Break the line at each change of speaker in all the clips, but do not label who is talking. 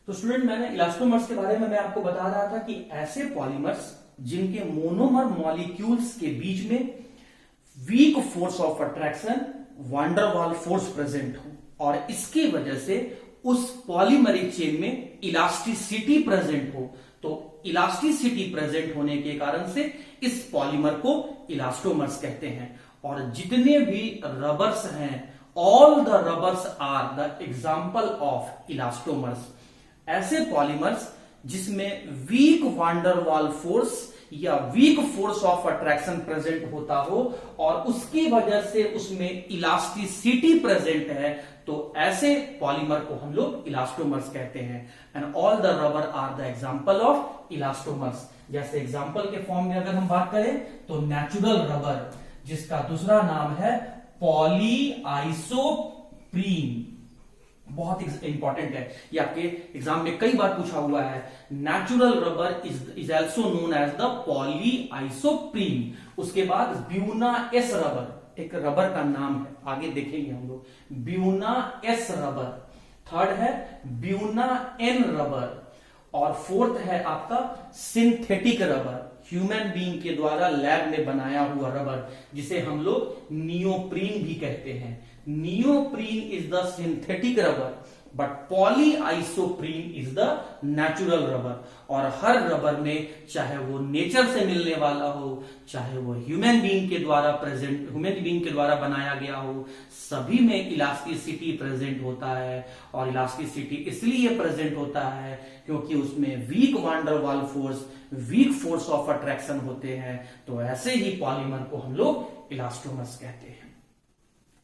तो स्टूडेंट मैंने इलास्टोमर्स के बारे में मैं आपको बता रहा था कि ऐसे पॉलीमर्स जिनके मोनोमर मॉलिक्यूल्स के बीच में week force of attraction wander Waals force present हो और इसकी वजह से उस पॉलीमरिक चेन में इलास्टिसिटी प्रेजेंट हो। तो इलास्टिसिटी प्रेजेंट होने के कारण से इस पॉलीमर को इलास्टोमर्स कहते हैं। और जितने भी रबर्स हैं, all the rubbers are the example of elastomers. ऐसे पॉलीमर्स जिसमें वीक वांडर वाल फोर्स या weak force of attraction present होता हो और उसकी वजह से उसमें इलास्टिसिटी प्रेजेंट है, तो ऐसे पॉलीमर को हम लोग इलास्टोमर्स कहते हैं। And all the rubber are the example of elastomers. जैसे एग्जाम्पल के फॉर्म में अगर हम बात करें तो नेचुरल रबर, जिसका दूसरा नाम है पॉली आइसोप्रीन, बहुत इंपॉर्टेंट है, ये आपके एग्जाम में कई बार पूछा हुआ है। Natural rubber is also known as the polyisoprene. उसके बाद ब्यूना एस रबर, एक रबर का नाम है, आगे देखेंगे हम लोग। ब्यूना एस रबर, थर्ड है ब्यूना एन रबर, और फोर्थ है आपका सिंथेटिक रबर, ह्यूमन बीइंग के द्वारा लैब में बनाया हुआ रबर, जिसे हम लोग नियोप्रीन भी कहते हैं। Neoprene is the synthetic rubber but poly isoprene is the natural rubber. और हर रबर में, चाहे वो नेचर से मिलने वाला हो, चाहे वो ह्यूमन बीइंग के द्वारा बनाया गया हो, सभी में इलास्टिसिटी प्रेजेंट होता है। और इलास्टिसिटी इसलिए प्रेजेंट होता है क्योंकि उसमें weak van der Waals force, weak force of attraction होते हैं। तो ऐसे ही पॉलीमर को हम लोग इलास्टोमर्स कहते हैं।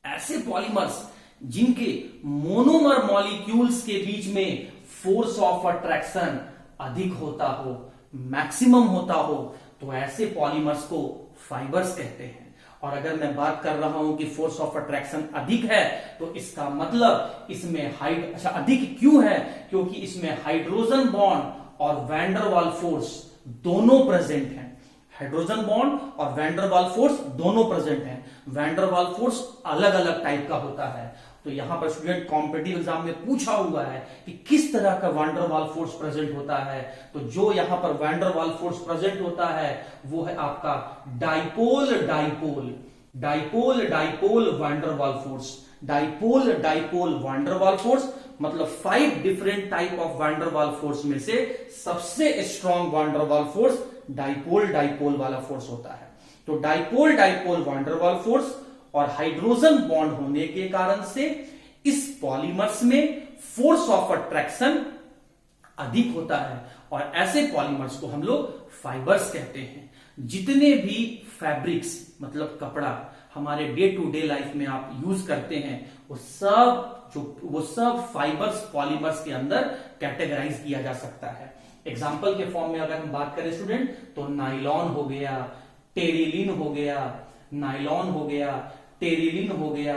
ऐसे पॉलीमर्स जिनके मोनोमर मॉलिक्यूल्स के बीच में फोर्स ऑफ अट्रैक्शन अधिक होता हो, मैक्सिमम होता हो, तो ऐसे पॉलीमर्स को फाइबर्स कहते हैं। और अगर मैं बात कर रहा हूं कि फोर्स ऑफ अट्रैक्शन अधिक है, तो इसका मतलब इसमें अधिक क्यों है? क्योंकि इसमें हाइड्रोजन बॉन्ड और वैंडर वाल फोर्स दोनों प्रेजेंट हैं। हाइड्रोजन बॉन्ड और वैंडर वाल फोर्स दोनों प्रेजेंट हैं। वैंडर वाल फोर्स अलग अलग टाइप का होता है। तो यहां पर स्टूडेंट कॉम्पिटिटिव एग्जाम में पूछा हुआ है कि किस तरह का वैंडर वाल फोर्स प्रेजेंट होता है। तो जो यहां पर वैंडर वाल फोर्स प्रेजेंट होता है वो है आपका dipole dipole, dipole dipole wander वाल फोर्स। डाइपोल डाइपोल वैंडर वाल फोर्स मतलब 5 डिफरेंट टाइप ऑफ वैंडर वाल फोर्स में से सबसे स्ट्रॉन्ग वैंडर वाल फोर्स डाइपोल डाइपोल वाला फोर्स होता है। तो डाइपोल डाइपोल वैंडर वाल फोर्स और हाइड्रोजन बॉन्ड होने के कारण से इस पॉलीमर्स में फोर्स ऑफ अट्रैक्शन अधिक होता है और ऐसे पॉलीमर्स को हम लोग फाइबर्स कहते हैं। जितने भी फैब्रिक्स मतलब कपड़ा हमारे डे टू डे लाइफ में आप यूज करते हैं, वो सब फाइबर्स पॉलीमर्स के अंदर कैटेगराइज किया जा सकता है। एग्जाम्पल के फॉर्म में अगर हम बात करें स्टूडेंट, तो नाइलॉन हो गया, टेरिलिन हो गया, नाइलॉन हो गया, टेरिलिन हो गया,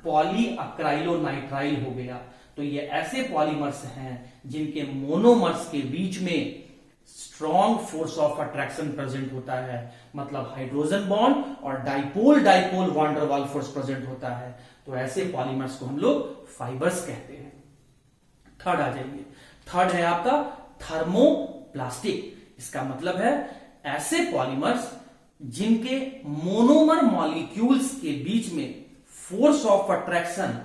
पॉली अक्राइलोनाइट्राइल हो गया। तो ये ऐसे पॉलीमर्स हैं जिनके मोनोमर्स के बीच में strong force of attraction present होता है, मतलब हाइड्रोजन बॉन्ड और डाइपोल डाइपोल वैंडर वाल फोर्स प्रेजेंट होता है। तो ऐसे पॉलीमर्स को हम लोग फाइबर्स कहते हैं। थर्ड आ जाइए, थर्ड है आपका थर्मोप्लास्टिक। इसका मतलब है ऐसे पॉलीमर्स जिनके मोनोमर मॉलिक्यूल्स के बीच में फोर्स ऑफ अट्रैक्शन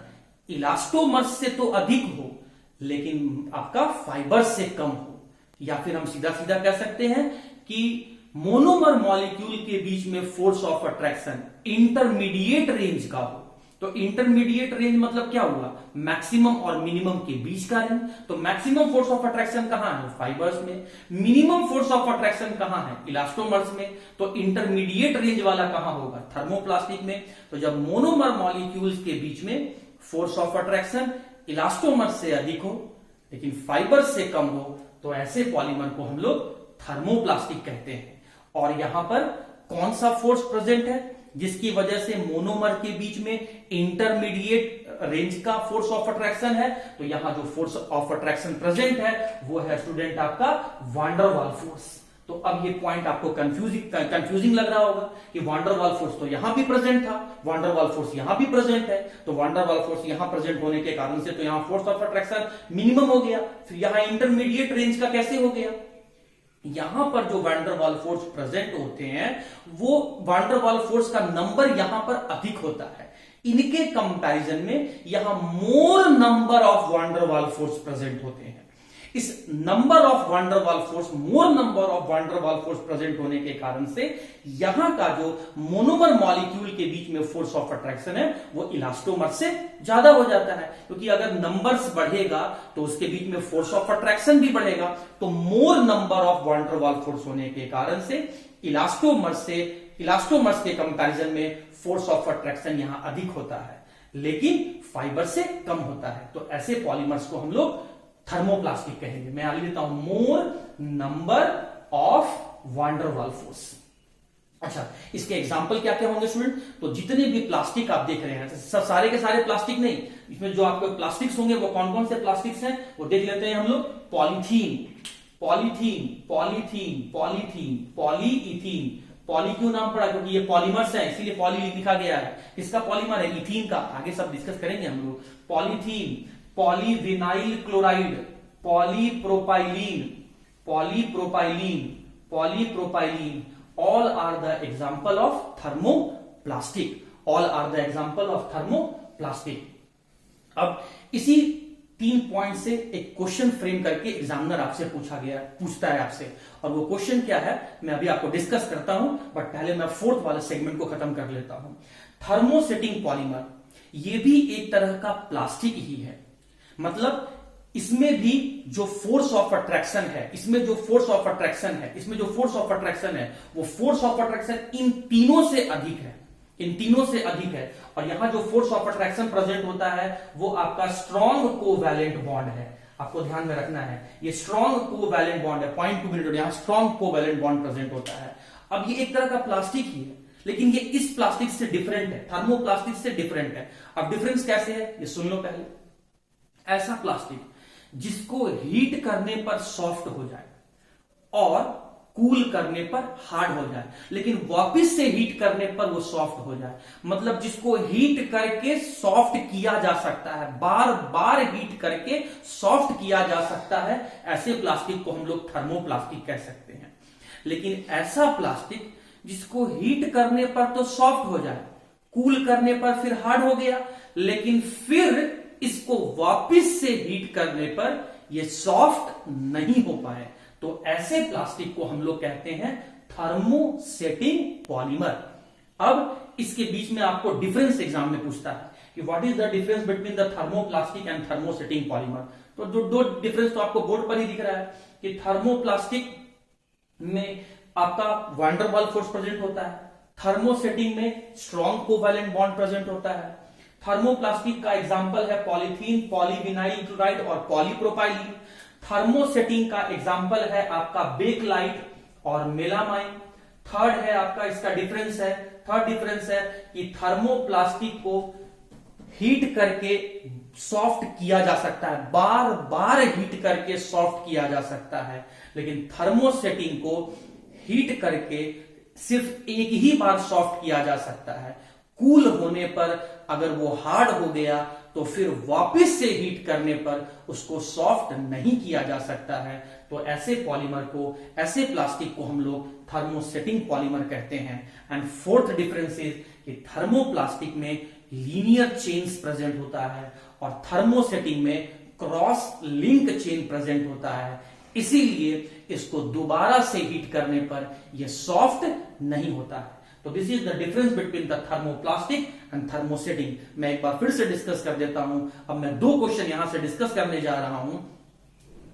इलास्टोमर्स से तो अधिक हो लेकिन आपका फाइबर्स से कम हो। या फिर हम सीधा सीधा कह सकते हैं कि मोनोमर मॉलिक्यूल के बीच में force of attraction intermediate range का हो। तो इंटरमीडिएट रेंज मतलब क्या हुआ? मैक्सिमम और मिनिमम के बीच का रेंज। तो मैक्सिमम फोर्स ऑफ अट्रैक्शन कहां है? फाइबर्स में। मिनिमम फोर्स ऑफ अट्रैक्शन कहां है? इलास्टोमर्स में। तो इंटरमीडिएट रेंज वाला कहां होगा? थर्मोप्लास्टिक में। तो जब मोनोमर मॉलिक्यूल्स के बीच में फोर्स ऑफ अट्रैक्शन इलास्टोमर्स से अधिक हो लेकिन फाइबर्स से कम हो, तो ऐसे पॉलीमर को हम लोग थर्मोप्लास्टिक कहते हैं। और यहां पर कौन सा फोर्स प्रेजेंट है जिसकी वजह से मोनोमर के बीच में इंटरमीडिएट रेंज का फोर्स ऑफ अट्रैक्शन है? तो यहां जो फोर्स ऑफ अट्रैक्शन प्रेजेंट है वो है स्टूडेंट आपका वैंडर वाल फोर्स। तो अब ये पॉइंट आपको कंफ्यूजिंग लग रहा होगा कि वांडर वाल फोर्स तो यहां भी प्रेजेंट था, वांडर वाल फोर्स यहां भी प्रेजेंट है, तो वांडर वाल फोर्स यहां प्रेजेंट होने के कारण से तो यहां फोर्स ऑफ अट्रैक्शन मिनिमम हो गया, फिर यहां इंटरमीडिएट रेंज का कैसे हो गया? यहां पर जो वांडर वाल फोर्स प्रेजेंट होते हैं वो वांडर वाल फोर्स का नंबर यहां पर अधिक होता है, इनके कंपैरिजन में यहां मोर number of wander Waals force present होते हैं। इस number of wander Waals force, more number of wander Waals force present होने के कारण से यहां का जो मोनोमर मॉलिक्यूल के बीच में फोर्स ऑफ अट्रैक्शन है वो इलास्टोमर से ज्यादा हो जाता है, क्योंकि अगर नंबर्स बढ़ेगा तो उसके बीच में फोर्स ऑफ अट्रैक्शन भी बढ़ेगा, तो मोर number of wander Waals force होने के कारण से इलास्टोमर्स के कंपैरिजन में फोर्स ऑफ अट्रैक्शन यहां अधिक होता है, लेकिन फाइबर से कम होता है। तो ऐसे पॉलीमर्स को हम लोग थर्मोप्लास्टिक कहेंगे। मैं आगे देता हूं मोर number of wander Waals force. अच्छा, इसके एग्जाम्पल क्या क्या होंगे स्टूडेंट? तो जितने भी प्लास्टिक आप देख रहे हैं, सब सारे के सारे प्लास्टिक नहीं, इसमें जो आपके प्लास्टिक्स होंगे वो कौन कौन से प्लास्टिक्स हैं वो देख लेते हैं हम लोग। Polythene, polythene, polythene, polythene, polyethene. Poly क्यों नाम पड़ा? क्योंकि ये पॉलीमर्स है, इसीलिए पॉली लिखा गया है। किसका पॉलीमर है? इथीन का। आगे सब डिस्कस करेंगे हम लोग। Polythene, polyvinyl chloride, polypropylene, polypropylene, polypropylene, all are the example of thermoplastic, all are the example of thermoplastic। अब इसी 3 पॉइंट से एक क्वेश्चन फ्रेम करके एग्जामिनर आपसे पूछता है आपसे, और वो क्वेश्चन क्या है मैं अभी आपको डिस्कस करता हूं, बट पहले मैं 4th वाले सेगमेंट को खत्म कर लेता हूं। थर्मोसेटिंग पॉलीमर, ये भी एक तरह का प्लास्टिक ही है, मतलब इसमें भी जो फोर्स ऑफ अट्रैक्शन है, इसमें जो फोर्स ऑफ अट्रैक्शन है, इसमें जो फोर्स ऑफ अट्रैक्शन है वो फोर्स ऑफ अट्रैक्शन इन तीनों से अधिक है, इन तीनों से अधिक है। और यहां जो फोर्स ऑफ अट्रैक्शन प्रेजेंट होता है वो आपका स्ट्रॉन्ग कोवैलेंट बॉन्ड है, आपको ध्यान में रखना है, ये स्ट्रॉन्ग कोवैलेंट बॉन्ड है। पॉइंट 2 मिनट, यहां स्ट्रॉन्ग कोवैलेंट बॉन्ड प्रेजेंट होता है। अब ये एक तरह का प्लास्टिक ही है, लेकिन ये इस प्लास्टिक से डिफरेंट है, थर्मोप्लास्टिक से डिफरेंट है। अब डिफरेंस कैसे है ये सुन लो पहले। ऐसा प्लास्टिक जिसको हीट करने पर सॉफ्ट हो जाए और कूल करने पर हार्ड हो जाए, लेकिन वापस से हीट करने पर वो सॉफ्ट हो जाए, मतलब जिसको हीट करके सॉफ्ट किया जा सकता है, बार बार हीट करके सॉफ्ट किया जा सकता है, ऐसे प्लास्टिक को हम लोग थर्मोप्लास्टिक कह सकते हैं। लेकिन ऐसा प्लास्टिक जिसको हीट करने पर तो सॉफ्ट हो जाए, कूल करने पर फिर हार्ड हो गया, लेकिन फिर इसको वापस से हीट करने पर यह सॉफ्ट नहीं हो पाए, तो ऐसे प्लास्टिक को हम लोग कहते हैं थर्मोसेटिंग पॉलीमर। अब इसके बीच में आपको डिफरेंस एग्जाम में पूछता है कि what is the difference between the thermoplastic and thermosetting polymer. तो दो डिफरेंस तो आपको बोर्ड पर ही दिख रहा है कि थर्मोप्लास्टिक में आपका वांडर वाल फोर्स प्रेजेंट होता है, थर्मोसेटिंग में स्ट्रॉन्ग कोवैलेंट बॉन्ड प्रेजेंट होता है। थर्मोप्लास्टिक का एग्जाम्पल है पॉलीथीन, पॉलीविनाइल क्लोराइड और पॉलीप्रोपाइलीन। थर्मोसेटिंग का एग्जाम्पल है आपका बेकलाइट और मेलामाइन। थर्ड है आपका इसका डिफरेंस है, थर्ड डिफरेंस है कि थर्मोप्लास्टिक को हीट करके सॉफ्ट किया जा सकता है, बार बार हीट करके सॉफ्ट किया जा सकता है, लेकिन थर्मोसेटिंग को हीट करके सिर्फ एक ही बार सॉफ्ट किया जा सकता है। कूल होने पर अगर वो हार्ड हो गया तो फिर वापस से हीट करने पर उसको सॉफ्ट नहीं किया जा सकता है। तो ऐसे पॉलीमर को, ऐसे प्लास्टिक को हम लोग थर्मोसेटिंग पॉलीमर कहते हैं। एंड 4th डिफरेंस इज कि थर्मोप्लास्टिक में लीनियर चेन्स प्रेजेंट होता है और थर्मोसेटिंग में क्रॉस लिंक चेन प्रेजेंट होता है, इसीलिए इसको दोबारा से हीट करने पर यह सॉफ्ट नहीं होता है। तो this is the difference between the thermoplastic and thermosetting. मैं एक बार फिर से डिस्कस कर देता हूं। अब मैं 2 क्वेश्चन यहां से डिस्कस करने जा रहा हूं।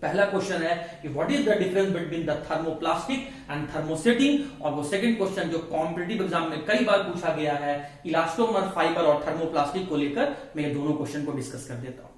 पहला क्वेश्चन है कि what is the difference between the thermoplastic and thermosetting, और वो सेकंड क्वेश्चन जो कॉम्पिटिटिव एग्जाम में कई बार पूछा गया है, इलास्टोमर फाइबर और थर्मोप्लास्टिक को लेकर, मैं ये दोनों क्वेश्चन को डिस्कस कर देता हूं।